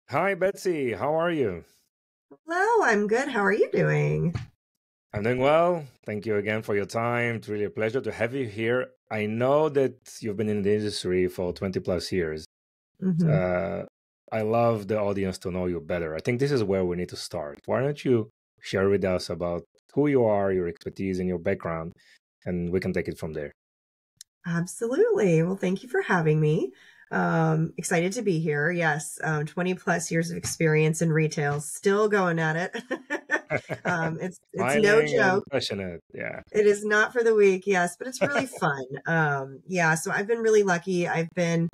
Hi, Betsy. How are you? Hello, I'm good. How are you doing? I'm doing well. Thank you again for your time. It's really a pleasure to have you here. I know that you've been in the industry for 20 plus years. hmm Uh, I love the audience to know you better. I think this is where we need to start. Why don't you share with us about who you are, your expertise, and your background, and we can take it from there. Absolutely. Well, thank you for having me. Excited to be here. Yes, 20 plus years of experience in retail, still going at it. It's no Smiling and joke. passionate. Yeah. It is not for the weak, yes, but it's really fun. Yeah, so I've been really lucky. I've been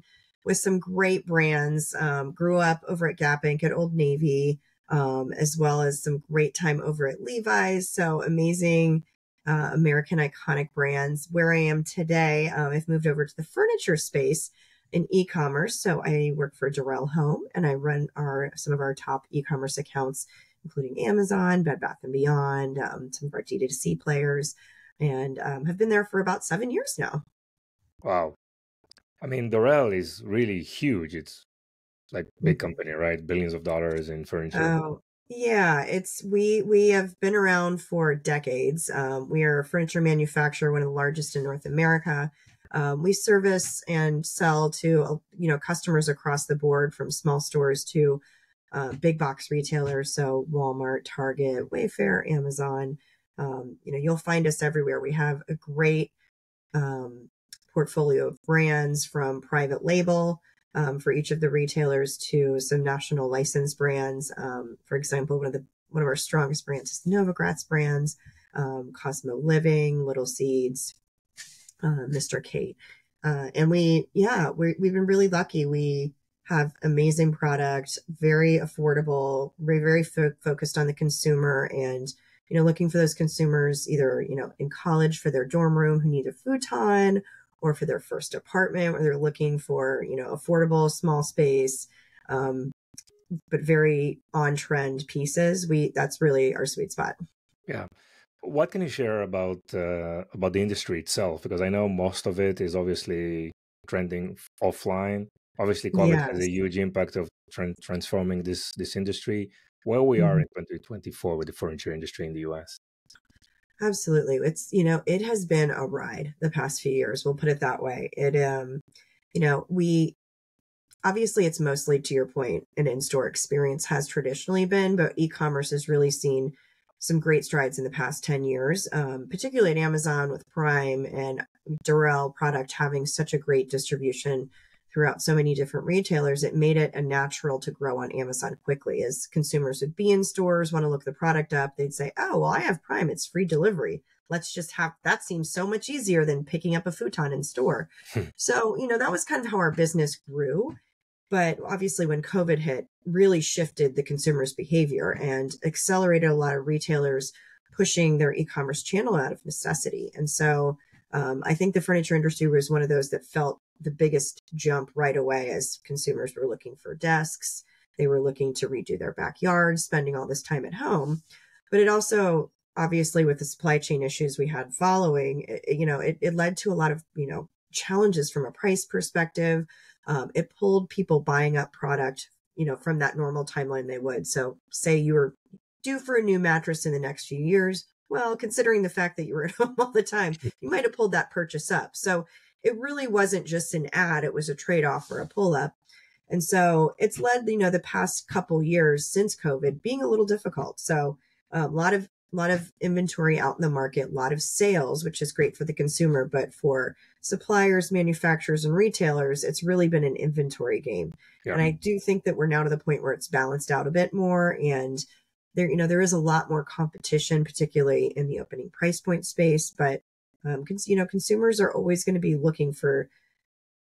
with some great brands. Grew up over at Gap Inc. at Old Navy, as well as some great time over at Levi's. So amazing American iconic brands. Where I am today, I've moved over to the furniture space in e-commerce. So I work for Durel Home, and I run our some of our top e-commerce accounts, including Amazon, Bed Bath and Beyond, some of our D2C players, and have been there for about 7 years now. Wow. I mean, Durell is really huge. It's like big Mhm. company, right? Billions of dollars in furniture. Oh, yeah, it's we have been around for decades. We are a furniture manufacturer, one of the largest in North America. We service and sell to customers across the board, from small stores to big box retailers, so Walmart, Target, Wayfair, Amazon. You'll find us everywhere. We have a great um, portfolio of brands, from private label for each of the retailers to some national license brands. For example, one of our strongest brands is Novogratz brands, Cosmo Living, Little Seeds, Mr. Kate. And we've been really lucky. We have amazing product, very affordable, very focused on the consumer, and looking for those consumers either in college for their dorm room who need a futon, or for their first apartment where they're looking for affordable small space, um, but very on trend pieces. We That's really our sweet spot. Yeah. What can you share about the industry itself? Because I know most of it is obviously trending offline. Obviously, COVID has a Yes. huge impact of transforming this industry. Where we are Mhm. in 2024 with the furniture industry in the US. Absolutely. It has been a ride the past few years. We'll put it that way. We obviously, it's mostly, to your point, an in-store experience has traditionally been, but e-commerce has really seen some great strides in the past 10 years, particularly at Amazon with Prime and Durell product having such a great distribution throughout so many different retailers. It made it a natural to grow on Amazon quickly. As consumers would be in stores, want to look the product up, they'd say, oh, well, I have Prime, it's free delivery. Let's just have that. Seems so much easier than picking up a futon in store. So, that was kind of how our business grew. But obviously, when COVID hit, really shifted the consumer's behavior and accelerated a lot of retailers pushing their e-commerce channel out of necessity. And so I think the furniture industry was one of those that felt the biggest jump right away, as consumers were looking for desks. They were looking to redo their backyards, spending all this time at home. But it also, obviously, with the supply chain issues we had following, it led to a lot of, challenges from a price perspective. It pulled people buying up product, from that normal timeline they would. So say you were due for a new mattress in the next few years. Well, considering the fact that you were at home all the time, you might have pulled that purchase up. So it really wasn't just an ad, it was a trade off or a pull up. And so it's led, the past couple years since COVID being a little difficult. So a lot of inventory out in the market, a lot of sales, which is great for the consumer, but for suppliers, manufacturers, and retailers, it's really been an inventory game. Yeah. And I do think that we're now to the point where it's balanced out a bit more, and there is a lot more competition, particularly in the opening price point space. But consumers are always going to be looking for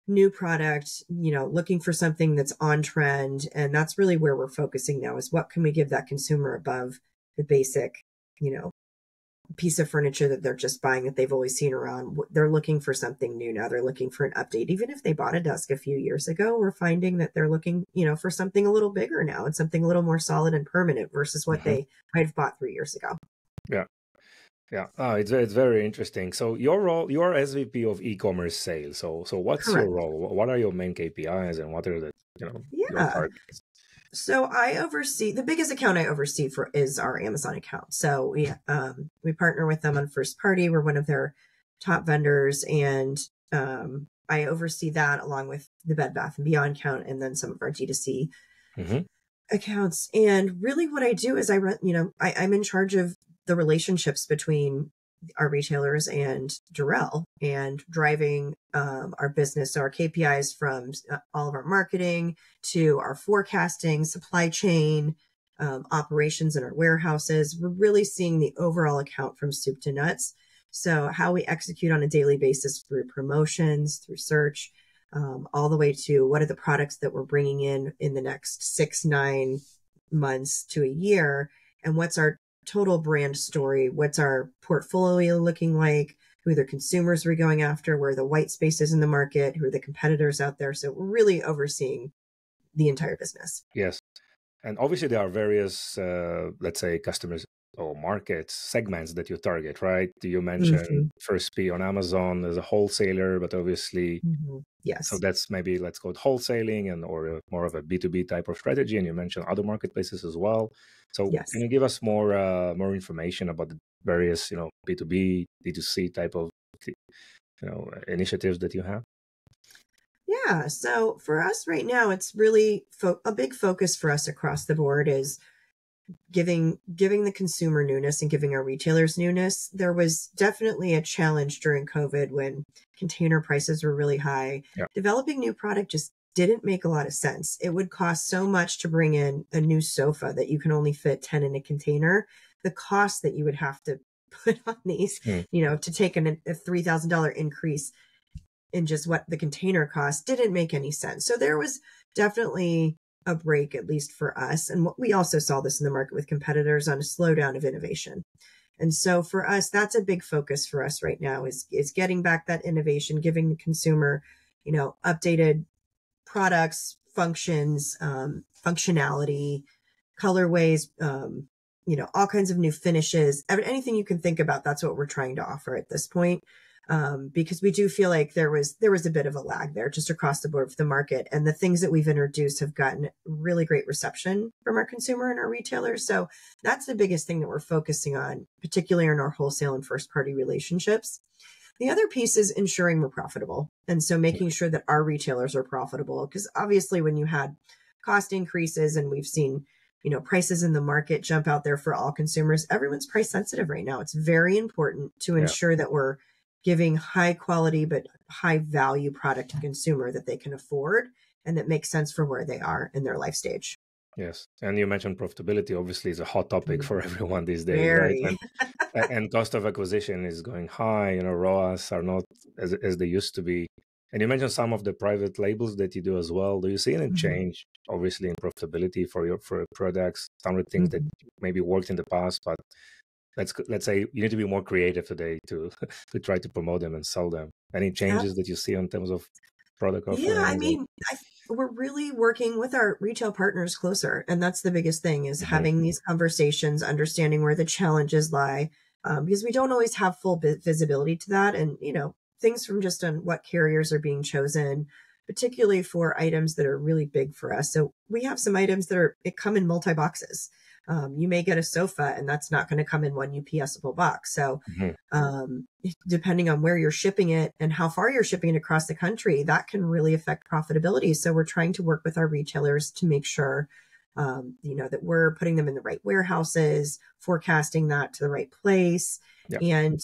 new product, looking for something that's on trend, and that's really where we're focusing now: is what can we give that consumer above the basic, you know, piece of furniture that they're just buying that they've always seen around. They're looking for something new now. They're looking for an update. Even if they bought a desk a few years ago, we're finding that they're looking, for something a little bigger now and something a little more solid and permanent versus what Mhm. they might have bought 3 years ago. Yeah. Yeah. Oh, it's very interesting. So your role, you're SVP of e-commerce sales. So what's your Correct. role? What are your main KPIs and what are the your Yeah. targets? So I oversee the biggest account I oversee for is our Amazon account. So we partner with them on first party. We're one of their top vendors, and I oversee that along with the Bed Bath and Beyond account, and then some of our D2C Hmm. accounts. And really, what I do is I run. I'm in charge of the relationships between our retailers and Durel and driving our business, so our KPIs from all of our marketing to our forecasting, supply chain, operations in our warehouses. We're really seeing the overall account from soup to nuts. So how we execute on a daily basis through promotions, through search, all the way to what are the products that we're bringing in the next 6-9 months to a year, and what's our total brand story, what's our portfolio looking like, who are the consumers we're going after, where are the white spaces in the market, who are the competitors out there. So we're really overseeing the entire business. Yes. And obviously, there are various, let's say, customers or markets, segments that you target, right? You mentioned Mm-hmm. First P on Amazon as a wholesaler, but obviously, Mm-hmm. so Yes. that's maybe let's call it wholesaling and or more of a B2B type of strategy. And you mentioned other marketplaces as well. So can Yes. you give us more information about the various, B2B, B2C type of, initiatives that you have? Yeah. So for us right now, it's really a big focus for us across the board is giving the consumer newness and giving our retailers newness. There was definitely a challenge during COVID when container prices were really high. Yeah. Developing new product just didn't make a lot of sense. It would cost so much to bring in a new sofa that you can only fit 10 in a container. The cost that you would have to put on these, Mm. to take a $3,000 increase in just what the container cost didn't make any sense. So there was definitely a break, at least for us. And we also saw this in the market with competitors on a slowdown of innovation. And so for us, that's a big focus for us right now is getting back that innovation, giving the consumer, updated products, functions, functionality, colorways, all kinds of new finishes, anything you can think about. That's what we're trying to offer at this point. Because we do feel like there was a bit of a lag there just across the board for the market. And the things that we've introduced have gotten really great reception from our consumer and our retailers. So that's the biggest thing that we're focusing on, particularly in our wholesale and first party relationships. The other piece is ensuring we're profitable. And so making sure that our retailers are profitable, because obviously when you had cost increases and we've seen, prices in the market jump out there for all consumers, everyone's price sensitive right now. It's very important to Yeah. ensure that we're giving high quality but high value product to consumer that they can afford and that makes sense for where they are in their life stage. Yes. And you mentioned profitability, obviously, is a hot topic for everyone these days, right? Very. And cost of acquisition is going high. ROAS are not as they used to be. And you mentioned some of the private labels that you do as well. Do you see any Mhm. change, obviously, in profitability for your products? Some of the things that Mhm. maybe worked in the past, but let's say you need to be more creative today to to try to promote them and sell them. Any changes that you see in terms of product Yeah, I offerings? mean, we're really working with our retail partners closer, and that's the biggest thing is Mhm. having these conversations, understanding where the challenges lie, because we don't always have full visibility to that, and things from just on what carriers are being chosen, particularly for items that are really big for us. So we have some items that come in multi boxes. You may get a sofa, and that's not going to come in one UPSable box. So Mhm. um, depending on where you're shipping it and how far you're shipping it across the country, that can really affect profitability. So we're trying to work with our retailers to make sure, that we're putting them in the right warehouses, forecasting that to the right place, Yeah. and,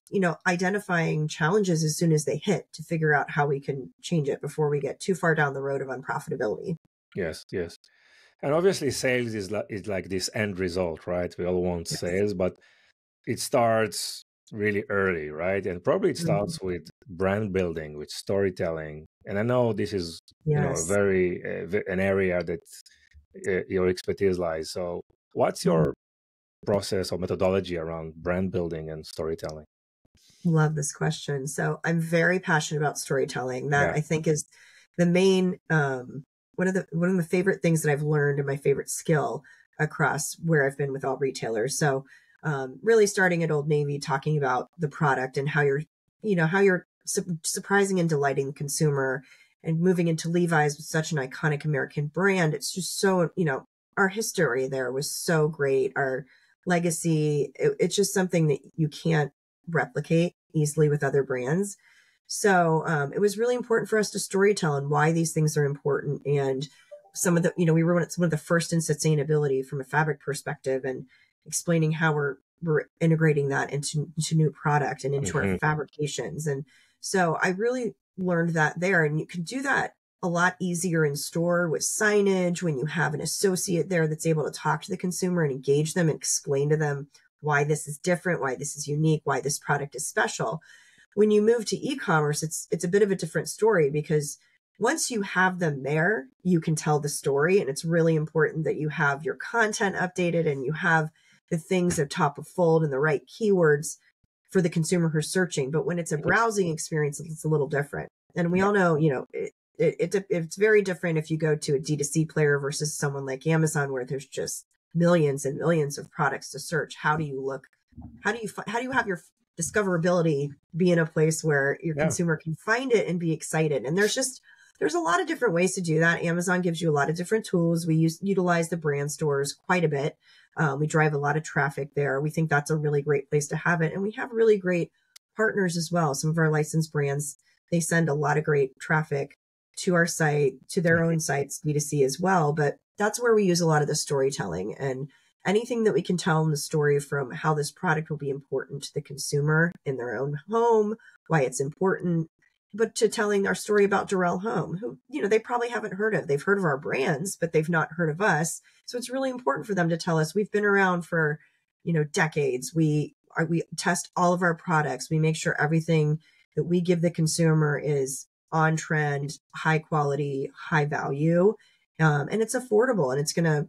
identifying challenges as soon as they hit to figure out how we can change it before we get too far down the road of unprofitability. Yes. Yes. And obviously, sales is like this end result, right? We all want Yes. sales, but it starts really early, right? And probably it Mhm. starts with brand building, with storytelling. And I know this is, a Yes. very an area that your expertise lies. So, what's Mhm. your process or methodology around brand building and storytelling? Love this question. So I'm very passionate about storytelling. That Yeah. I think is the main one of the favorite things that I've learned and my favorite skill across where I've been with all retailers. So really starting at Old Navy, talking about the product and how you're surprising and delighting the consumer, and moving into Levi's with such an iconic American brand. It's just so our history there was so great. Our legacy, it's just something that you can't replicate easily with other brands. So it was really important for us to storytell and why these things are important. And some of the, we were some of the first in sustainability from a fabric perspective, and explaining how we're integrating that into new product and into our fabrications. And so I really learned that there. And you can do that a lot easier in store with signage when you have an associate there that's able to talk to the consumer and engage them and explain to them why this is different, why this is unique, why this product is special. When you move to e-commerce, it's a bit of a different story, because once you have them there, you can tell the story. And it's really important that you have your content updated and you have the things at top of fold and the right keywords for the consumer who's searching. But when it's a browsing experience, it's a little different. And we all know, it's very different if you go to a D2C player versus someone like Amazon, where there's just millions and millions of products to search. How do you look? How do you have your discoverability be in a place where your consumer can find it and be excited? And there's a lot of different ways to do that. Amazon gives you a lot of different tools. We utilize the brand stores quite a bit. We drive a lot of traffic there. We think that's a really great place to have it. And we have really great partners as well. Some of our licensed brands, they send a lot of great traffic to our site, to their own sites, B2C as well. But that's where we use a lot of the storytelling, and anything that we can tell in the story, from how this product will be important to the consumer in their own home, why it's important, but to telling our story about Durel Home, who, they probably haven't heard of. They've heard of our brands, but they've not heard of us. So it's really important for them to tell us we've been around for, decades. We test all of our products. We make sure everything that we give the consumer is on trend, high quality, high value. And it's affordable, and it's going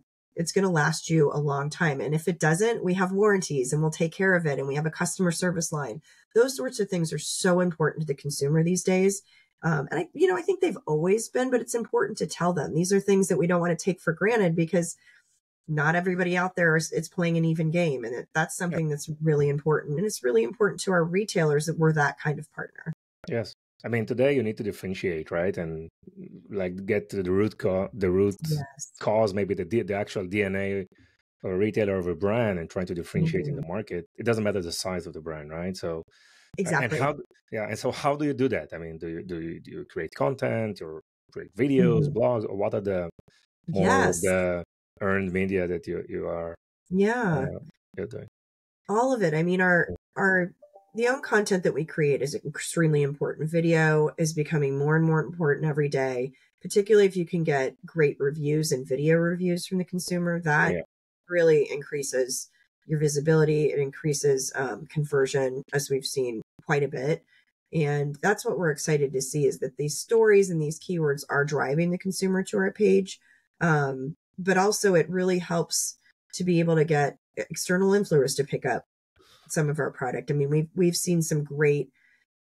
to last you a long time. And if it doesn't, we have warranties and we'll take care of it. And we have a customer service line. Those sorts of things are so important to the consumer these days. And I think they've always been, but it's important to tell them. These are things that we don't want to take for granted, because not everybody out there is playing an even game. And that's something that's really important. And it's really important to our retailers that we're that kind of partner. Yes. I mean, today you need to differentiate, right? And get to the root cause, maybe the actual DNA of a retailer of a brand, and trying to differentiate in the market. It doesn't matter the size of the brand, right? So exactly. And so how do you do that? I mean, do you create content, or create videos, blogs, or what are the more of the earned media that you are you're doing? All of it. I mean, the own content that we create is extremely important. Video is becoming more and more important every day, particularly if you can get great reviews and video reviews from the consumer. That really increases your visibility. It increases conversion, as we've seen quite a bit. And that's what we're excited to see, is that these stories and these keywords are driving the consumer to our page. But also it really helps to be able to get external influencers to pick up some of our product. I mean, we've seen some great,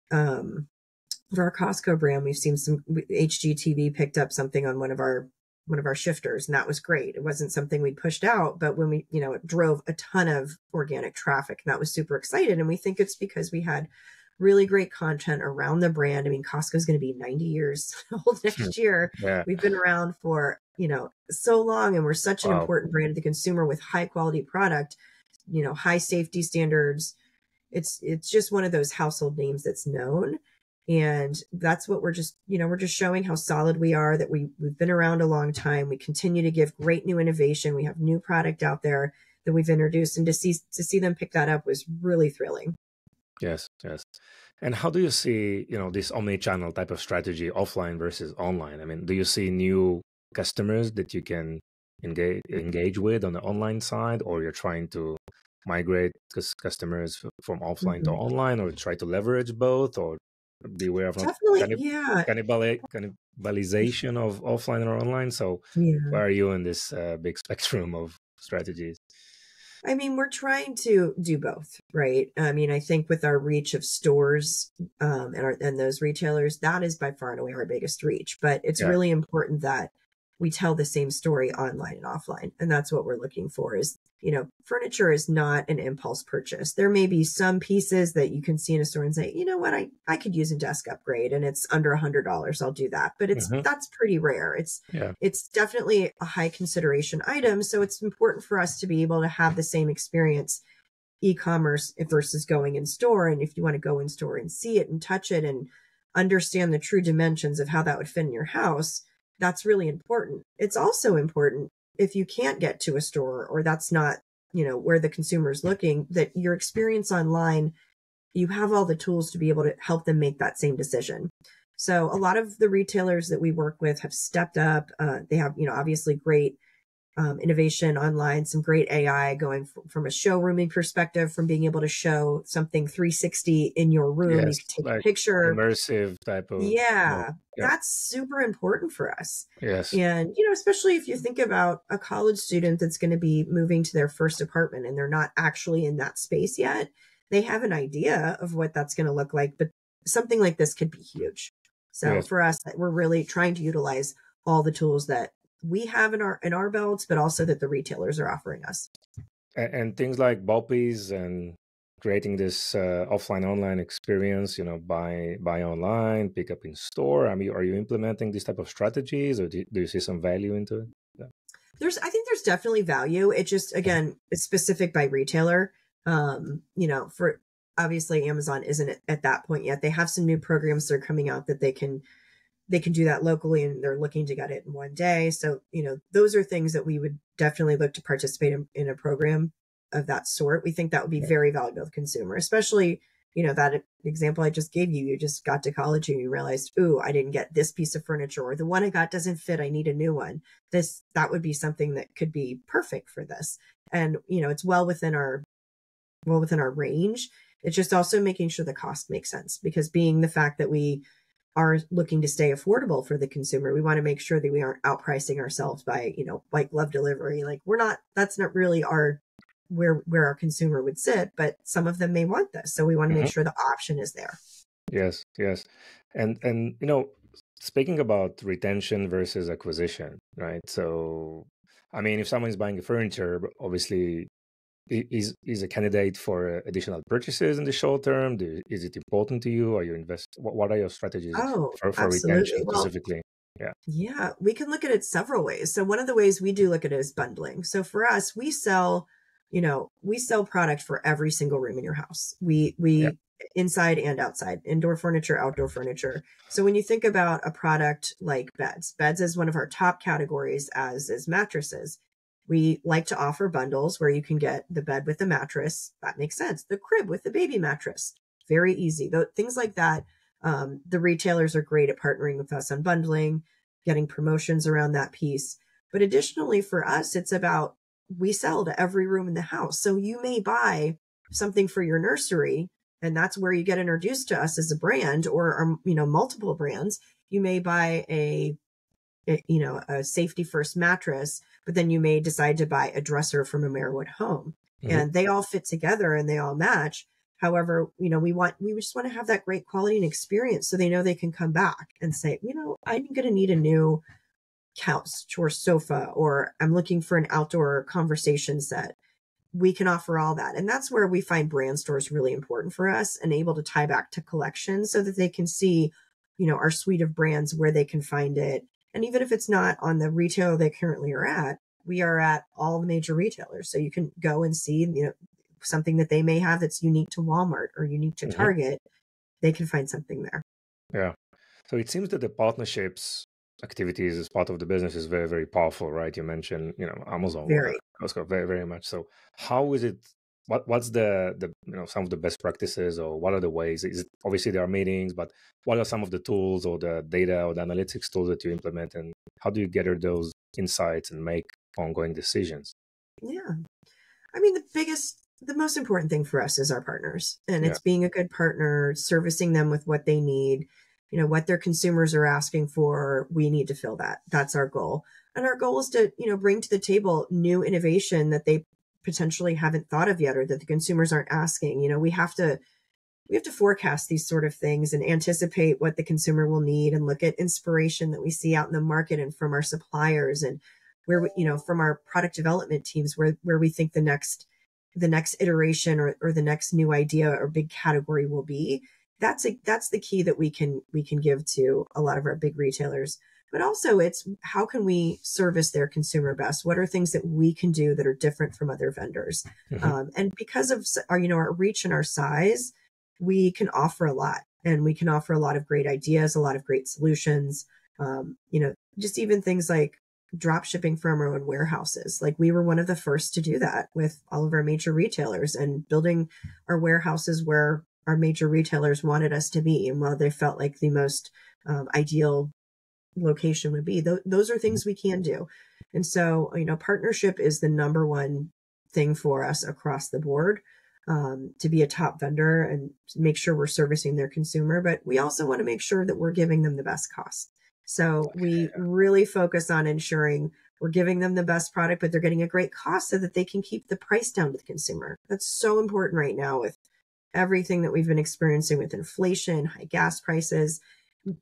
for our Costco brand, we've seen some HGTV picked up something on one of our shifters, and that was great. It wasn't something we pushed out, but when it drove a ton of organic traffic, and that was super excited. And we think it's because we had really great content around the brand. I mean, Costco is going to be 90 years old next year. We've been around for, so long, and we're such an important brand to the consumer with high quality product, high safety standards. It's just one of those household names that's known. And that's what we're just showing how solid we are, that we've been around a long time. We continue to give great new innovation. We have new product out there that we've introduced, and to see them pick that up was really thrilling. Yes. And how do you see, this omnichannel type of strategy, offline versus online? I mean, do you see new customers that you can engage with on the online side, or you're trying to migrate customers from offline to online, or try to leverage both, or beware of cannibalization of offline or online? So where are you in this big spectrum of strategies? I mean, we're trying to do both, right? I mean, I think with our reach of stores and those retailers, that is by far and away our biggest reach. But it's really important that we tell the same story online and offline. And that's what we're looking for is, furniture is not an impulse purchase. There may be some pieces that you can see in a store and say, you know what, I could use a desk upgrade and it's under $100. I'll do that. But that's pretty rare. It's definitely a high consideration item. So it's important for us to be able to have the same experience e-commerce versus going in store. And if you want to go in store and see it and touch it and understand the true dimensions of how that would fit in your house, that's really important. It's also important if you can't get to a store or that's not, where the consumer is looking, that your experience online, you have all the tools to be able to help them make that same decision. So a lot of the retailers that we work with have stepped up. They have, obviously great innovation online, some great AI going from a showrooming perspective, from being able to show something 360 in your room. Yes, You can take a like picture. immersive type of. Yeah, that's super important for us. Yes. And, especially if you think about a college student that's going to be moving to their first apartment and they're not actually in that space yet, they have an idea of what that's going to look like, but something like this could be huge. So for us, we're really trying to utilize all the tools that we have in our belts, but also that the retailers are offering us. And things like Boppies and creating this offline online experience, buy online, pick up in store. I mean, are you implementing these type of strategies, or do you see some value into it? Yeah. I think there's definitely value. It just, again, it's specific by retailer. For obviously Amazon isn't at that point yet. They have some new programs that are coming out that they can do that locally, and they're looking to get it in one day. So, those are things that we would definitely look to participate in a program of that sort. We think that would be very valuable to the consumer, especially, that example I just gave you. You just got to college and you realized, ooh, I didn't get this piece of furniture, or the one I got doesn't fit. I need a new one. That would be something that could be perfect for this. And, it's well within our range. It's just also making sure the cost makes sense, because being the fact that we are looking to stay affordable for the consumer, we want to make sure that we aren't outpricing ourselves by, white glove delivery. Like that's not really where our consumer would sit, but some of them may want this. So we want to make sure the option is there. Yes. And speaking about retention versus acquisition, right? So, I mean, if someone's buying furniture, obviously is a candidate for additional purchases in the short term? Is it important to you? Are you what are your strategies for retention specifically? Yeah, we can look at it several ways. So one of the ways we do look at it is bundling. So for us, we sell product for every single room in your house. We inside and outside, indoor furniture, outdoor furniture. So when you think about a product like beds is one of our top categories, as is mattresses. We like to offer bundles where you can get the bed with the mattress. That makes sense. The crib with the baby mattress. Very easy. Things like that. The retailers are great at partnering with us on bundling, getting promotions around that piece. But additionally for us, it's about, we sell to every room in the house. So you may buy something for your nursery, and that's where you get introduced to us as a brand, or multiple brands. You may buy a safety first mattress, but then you may decide to buy a dresser from a Merwood Home, and they all fit together and they all match. However, we just want to have that great quality and experience, so they know they can come back and say, I'm going to need a new couch or sofa, or I'm looking for an outdoor conversation set. We can offer all that. And that's where we find brand stores really important for us, and able to tie back to collections so that they can see, our suite of brands, where they can find it. And even if it's not on the retail they currently are at, we are at all the major retailers. So you can go and see, something that they may have that's unique to Walmart or unique to Target. They can find something there. Yeah. So it seems that the partnerships activities as part of the business is very, very powerful, right? You mentioned, Amazon, Costco, very, very much. So how is it? What's the some of the best practices, or what are the ways? Is it, obviously there are meetings, but what are some of the tools or the data or the analytics tools that you implement, and how do you gather those insights and make ongoing decisions? Yeah, I mean, the most important thing for us is our partners, and it's being a good partner, servicing them with what they need. What their consumers are asking for, we need to fill that. That's our goal. And our goal is to, bring to the table new innovation that they potentially haven't thought of yet, or that the consumers aren't asking. We have to we have to forecast these sort of things and anticipate what the consumer will need and look at inspiration that we see out in the market and from our suppliers and where we, from our product development teams, where we think the next iteration or the next new idea or big category will be. That's the key that we can give to a lot of our big retailers. But also it's how can we service their consumer best? What are things that we can do that are different from other vendors? And because of our reach and our size, we can offer a lot, and we can offer a lot of great ideas, a lot of great solutions. Just even things like drop shipping from our own warehouses. Like we were one of the first to do that with all of our major retailers and building our warehouses where our major retailers wanted us to be. And while they felt like the most ideal location would be, those are things we can do. And so, partnership is the number one thing for us across the board, to be a top vendor and make sure we're servicing their consumer. But we also want to make sure that we're giving them the best cost. So we really focus on ensuring we're giving them the best product, but they're getting a great cost so that they can keep the price down to the consumer. That's so important right now with everything that we've been experiencing with inflation, high gas prices.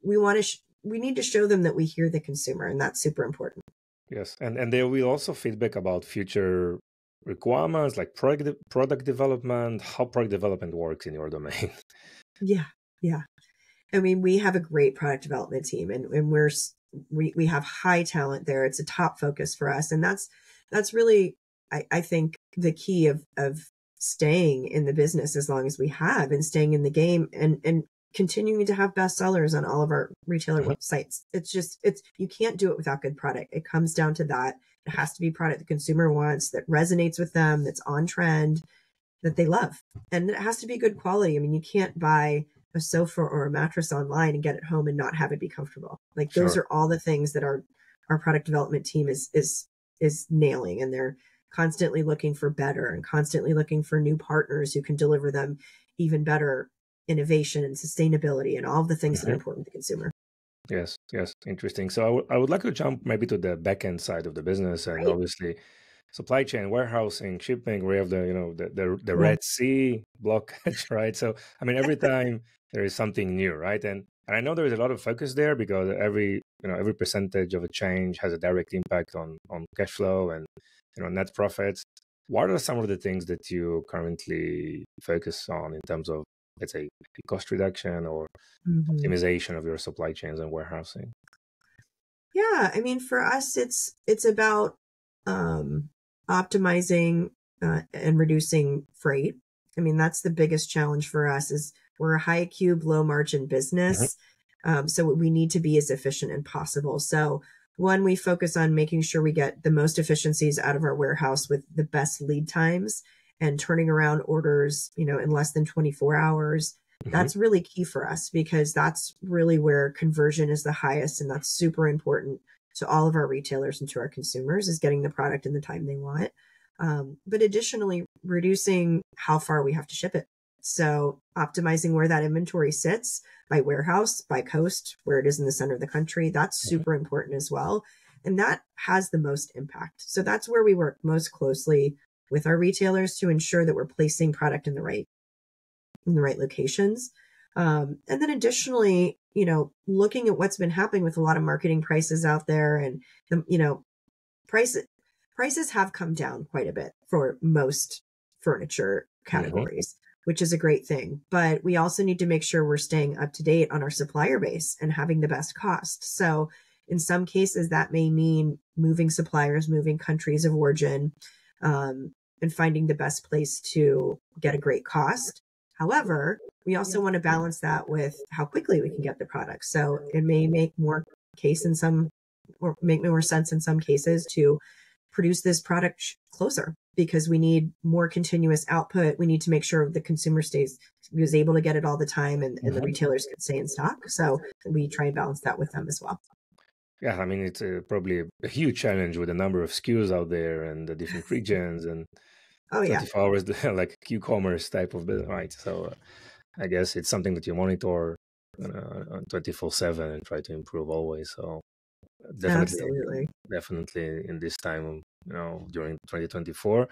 We need to show them that we hear the consumer, and that's super important. Yes, and there will also feedback about future requirements like product development, how product development works in your domain. Yeah. I mean, we have a great product development team, and we have high talent there. It's a top focus for us. And that's really, I think, the key of staying in the business as long as we have, and staying in the game and continuing to have bestsellers on all of our retailer websites. You can't do it without good product. It comes down to that. It has to be product the consumer wants, that resonates with them, that's on trend, that they love. And it has to be good quality. I mean, you can't buy a sofa or a mattress online and get it home and not have it be comfortable. Like those are all the things that our product development team is nailing, and they're constantly looking for better and constantly looking for new partners who can deliver them even better innovation and sustainability and all of the things that are important to the consumer. Yes, interesting. So I would like to jump maybe to the back end side of the business, and Great. obviously supply chain, warehousing, shipping. We have the Yeah. Red Sea blockage, right? So I mean, every time there is something new, right? And I know there is a lot of focus there because every percentage of a change has a direct impact on cash flow and net profits. What are some of the things that you currently focus on in terms of, let's say, cost reduction or optimization of your supply chains and warehousing? Yeah, I mean, for us, it's about optimizing and reducing freight. I mean, that's the biggest challenge for us. Is we're a high cube, low margin business, so we need to be as efficient as possible. So one, we focus on making sure we get the most efficiencies out of our warehouse with the best lead times and turning around orders, in less than 24 hours. That's really key for us because that's really where conversion is the highest. And that's super important to all of our retailers and to our consumers, is getting the product in the time they want. But additionally, reducing how far we have to ship it. So optimizing where that inventory sits by warehouse, by coast, where it is in the center of the country. That's super important as well. And that has the most impact. So that's where we work most closely with our retailers to ensure that we're placing product in the right locations. And then additionally, looking at what's been happening with a lot of marketing prices out there, and prices have come down quite a bit for most furniture categories, which is a great thing. But we also need to make sure we're staying up to date on our supplier base and having the best cost. So in some cases, that may mean moving suppliers, moving countries of origin, and finding the best place to get a great cost. However, we also want to balance that with how quickly we can get the product. So it may make more sense in some cases to produce this product closer because we need more continuous output. We need to make sure the consumer is able to get it all the time, and the retailers can stay in stock. So we try and balance that with them as well. Yeah, I mean, it's probably a huge challenge with the number of SKUs out there and the different regions and 24 hours, like Q-commerce type of business, right? So I guess it's something that you monitor 24/7 and try to improve always. So definitely in this time, during 2024.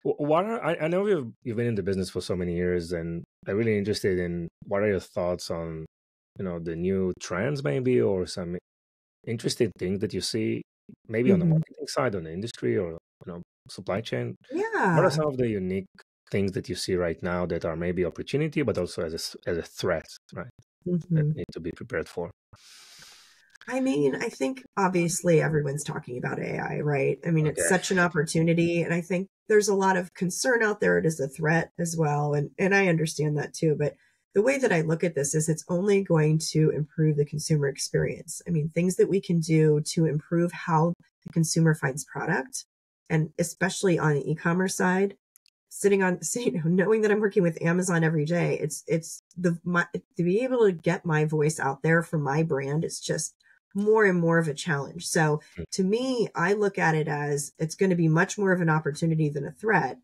I know you've been in the business for so many years, and I'm really interested in what are your thoughts on, the new trends maybe, or some interesting things that you see maybe on the Hmm. marketing side, on the industry, or supply chain. What are Yeah. some of the unique things that you see right now that are maybe opportunity, but also as a threat, right? That Hmm. need to be prepared for. I mean, I think obviously everyone's talking about AI, right? I mean, it's Okay. such an opportunity. And I think there's a lot of concern out there. It is a threat as well. And I understand that too. But the way that I look at this is it's only going to improve the consumer experience. I mean, things that we can do to improve how the consumer finds product, and especially on the e-commerce side, knowing that I'm working with Amazon every day, to be able to get my voice out there for my brand, it's just more and more of a challenge. So Mm. to me, I look at it as it's going to be much more of an opportunity than a threat.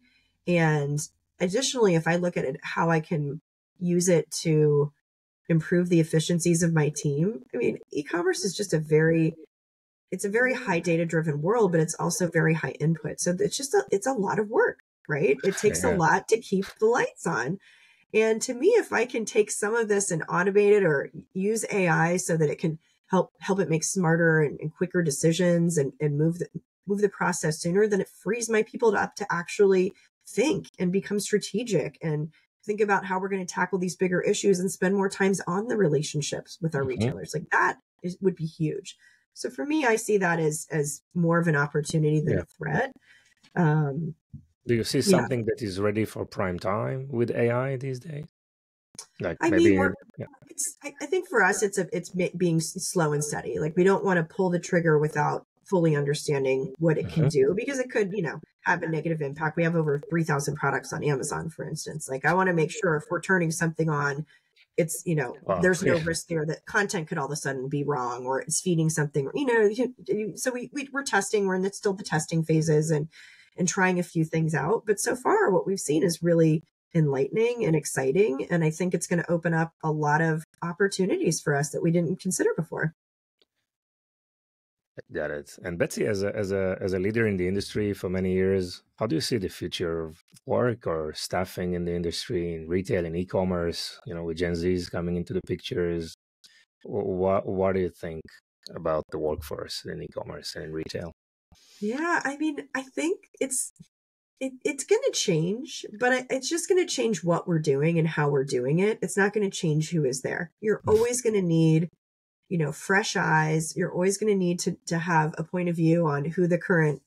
And additionally, if I look at it, how I can use it to improve the efficiencies of my team. I mean, e-commerce is just it's a very high data driven world, but it's also very high input. So it's a lot of work, right? It takes a Yeah. lot to keep the lights on. And to me, if I can take some of this and automate it or use AI so that it can help it make smarter and quicker decisions and move the process sooner, then it frees my people up to actually think and become strategic and think about how we're going to tackle these bigger issues and spend more times on the relationships with our Hmm. retailers. Like would be huge. So for me, I see that as more of an opportunity than Yeah. a threat. Um, Do you see yeah, something that is ready for prime time with AI these days? Like I mean, maybe, yeah. I think for us, being slow and steady. Like we don't want to pull the trigger without fully understanding what it can Hmm. do because it could, have a negative impact. We have over 3,000 products on Amazon, for instance. Like I want to make sure if we're turning something on, it's, Wow. there's no Yeah. risk there that content could all of a sudden be wrong or it's feeding something, so we're testing, we're in still the testing phases and trying a few things out. But so far what we've seen is really enlightening and exciting. And I think it's going to open up a lot of opportunities for us that we didn't consider before. Got it. And Betsy, as a leader in the industry for many years, how do you see the future of work or staffing in the industry, in retail and e-commerce? With Gen Zs coming into the pictures, what do you think about the workforce in e-commerce and in retail? Yeah, I mean, I think it's going to change, but it's just going to change what we're doing and how we're doing it. It's not going to change who is there. You're always going to need, fresh eyes. You're always going to need to have a point of view on who the current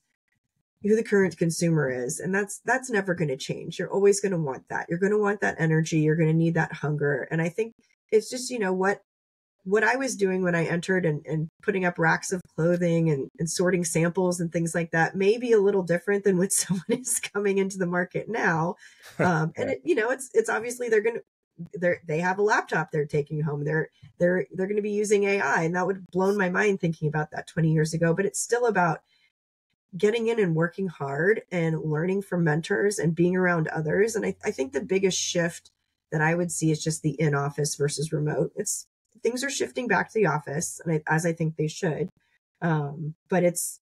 consumer is. And that's never going to change. You're always going to want that. You're going to want that energy. You're going to need that hunger. And I think it's just, what I was doing when I entered and putting up racks of clothing and sorting samples and things like that may be a little different than what someone is coming into the market now. And Yeah. it's obviously they have a laptop they're taking home. They're going to be using AI, and that would have blown my mind thinking about that 20 years ago. But it's still about getting in and working hard and learning from mentors and being around others. And I think the biggest shift that I would see is just the in-office versus remote. Things are shifting back to the office, and as I think they should. But it's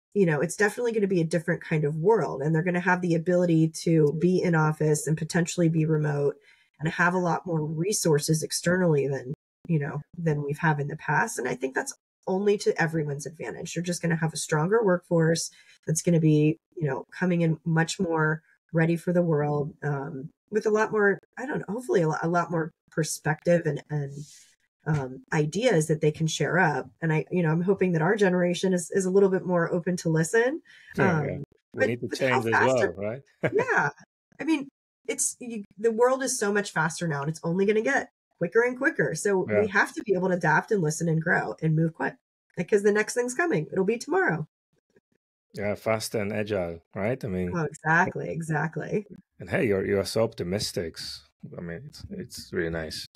definitely going to be a different kind of world, and they're going to have the ability to be in office and potentially be remote and have a lot more resources externally than we've had in the past. And I think that's only to everyone's advantage. You're just going to have a stronger workforce that's going to be, coming in much more ready for the world, with a lot more, I don't know, hopefully a lot more perspective and ideas that they can share up. And I'm hoping that our generation is a little bit more open to listen. Yeah, yeah. We But need to with how change as fast well, right? yeah, I mean, the world is so much faster now and it's only going to get quicker and quicker. So we Yeah. have to be able to adapt and listen and grow and move quick because the next thing's coming. It'll be tomorrow. Yeah, fast and agile, right? I mean, Oh, exactly. Exactly. and hey, you're so optimistic. I mean, it's really nice.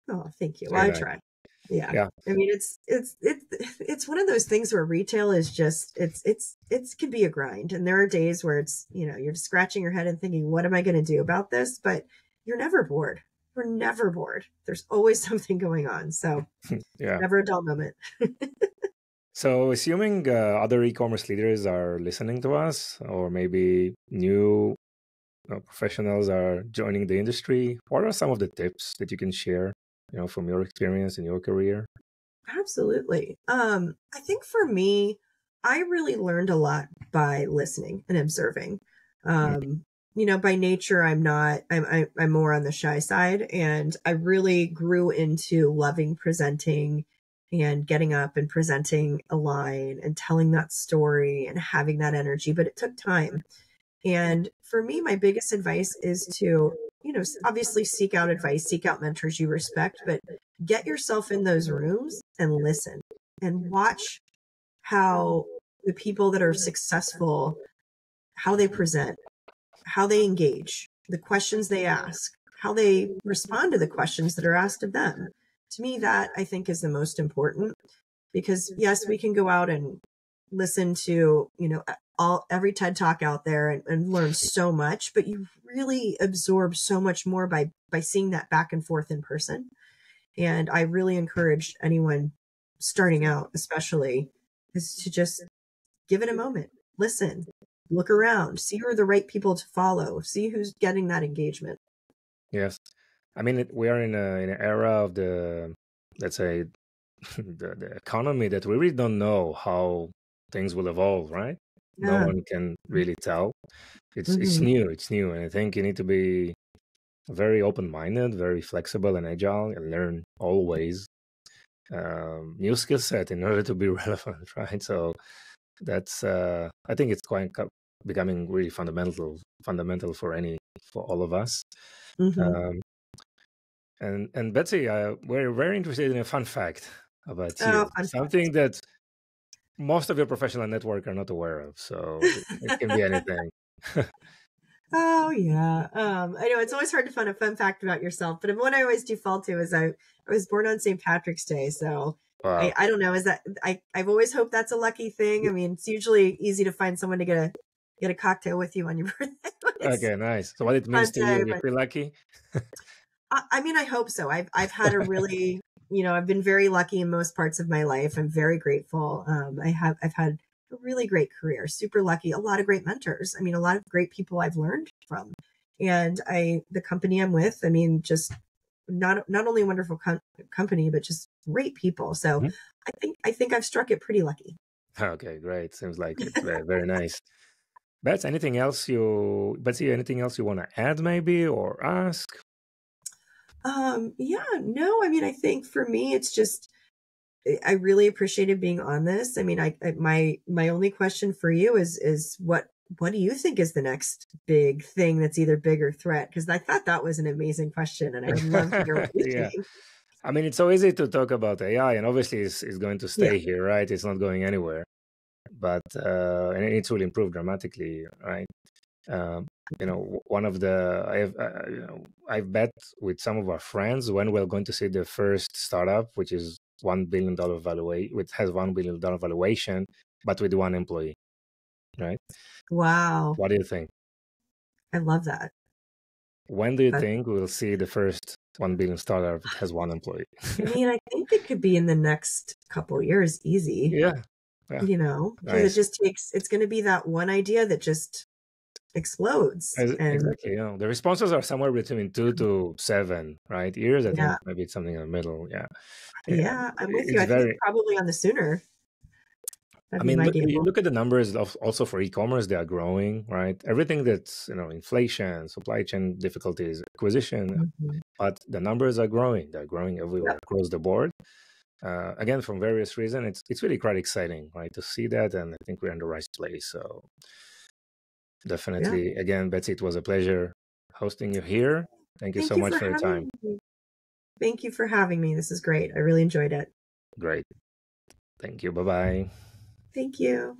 Oh, thank you. Well, Very I nice. try. Yeah. Yeah. I mean, it's one of those things where retail is just, it can be a grind. And there are days where it's, you're just scratching your head and thinking, what am I going to do about this? But you're never bored. We're never bored. There's always something going on. So Yeah. never a dull moment. So, assuming other e-commerce leaders are listening to us, or maybe new professionals are joining the industry, what are some of the tips that you can share, from your experience in your career? Absolutely. I think for me, I really learned a lot by listening and observing. Mm. By nature, I'm more on the shy side, and I really grew into loving presenting and getting up and presenting a line and telling that story and having that energy, but it took time. And for me, my biggest advice is to, obviously seek out advice, seek out mentors you respect, but get yourself in those rooms and listen and watch how the people that are successful, how they present, how they engage, the questions they ask, how they respond to the questions that are asked of them. To me, that I think is the most important, because yes, we can go out and listen to, every TED talk out there and learn so much, but you really absorb so much more by seeing that back and forth in person. And I really encourage anyone starting out, especially, is to just give it a moment, listen, look around, see who are the right people to follow, see who's getting that engagement. Yes. I mean, we are in an era of the, let's say, the economy that we really don't know how things will evolve, right? No Yeah. one can really tell. It's Hmm. new, and I think you need to be very open-minded, very flexible and agile, and learn always new skill set in order to be relevant, right? So that's I think it's quite becoming really fundamental for all of us. Hmm. Um, and Betsy, we're very interested in a fun fact about Oh, you, fun something fact. that most of your professional network are not aware of. So it can be anything. Oh yeah. I know it's always hard to find a fun fact about yourself, but one I always default to is I was born on St. Patrick's Day. So Wow. I don't know, is that I've always hoped that's a lucky thing. I mean, it's usually easy to find someone to get a cocktail with you on your birthday. It's Okay, nice. So what it a fun means to you, day, you but feel lucky? I mean, I hope so. I've had a really, I've been very lucky in most parts of my life. I'm very grateful. I've had a really great career, super lucky, a lot of great mentors. I mean, a lot of great people I've learned from. And the company I'm with, I mean, just not only a wonderful company, but just great people. So Mhm. I think I've struck it pretty lucky. Okay, great. Seems like it. Very, very nice. Betsy, anything else you want to add maybe or ask? Yeah, no, I mean, I think for me, it's just, I really appreciated being on this. I mean, my only question for you is what do you think is the next big thing that's either big or threat? Because I thought that was an amazing question, and I would love to hear what you Yeah. think. I mean, it's so easy to talk about AI, and obviously it's going to Yeah. stay here, right? It's not going anywhere. But and it will improve dramatically, right? Um, one of the I've bet with some of our friends when we're going to see the first startup, which is $1 billion valuation, which has $1 billion valuation, but with one employee, right? Wow. What do you think? I love that. When do you But think we'll see the first 1 billion startup that has one employee? I mean, I think it could be in the next couple years, easy, Yeah, yeah, because it nice. just it's going to be that one idea that just explodes. And Exactly. The responses are somewhere between 2 to 7, right? Years, I think yeah, maybe it's something in the middle. Yeah, yeah. yeah, I'm with you. It's I think very. probably on the sooner. I That'd be mean, my you gamble. look at the numbers of also for e-commerce; they are growing, right? Everything that's inflation, supply chain difficulties, acquisition, Mhm. but the numbers are growing. They're growing everywhere Yep. across the board. Again, from various reasons, it's really quite exciting, right, to see that, and I think we're in the right place. So Yeah. definitely, again, Betsy, it was a pleasure hosting you here. Thank you Thank so you much for for your time. having me. Thank you for having me. This is great. I really enjoyed it. Great. Thank you. Bye bye. Thank you.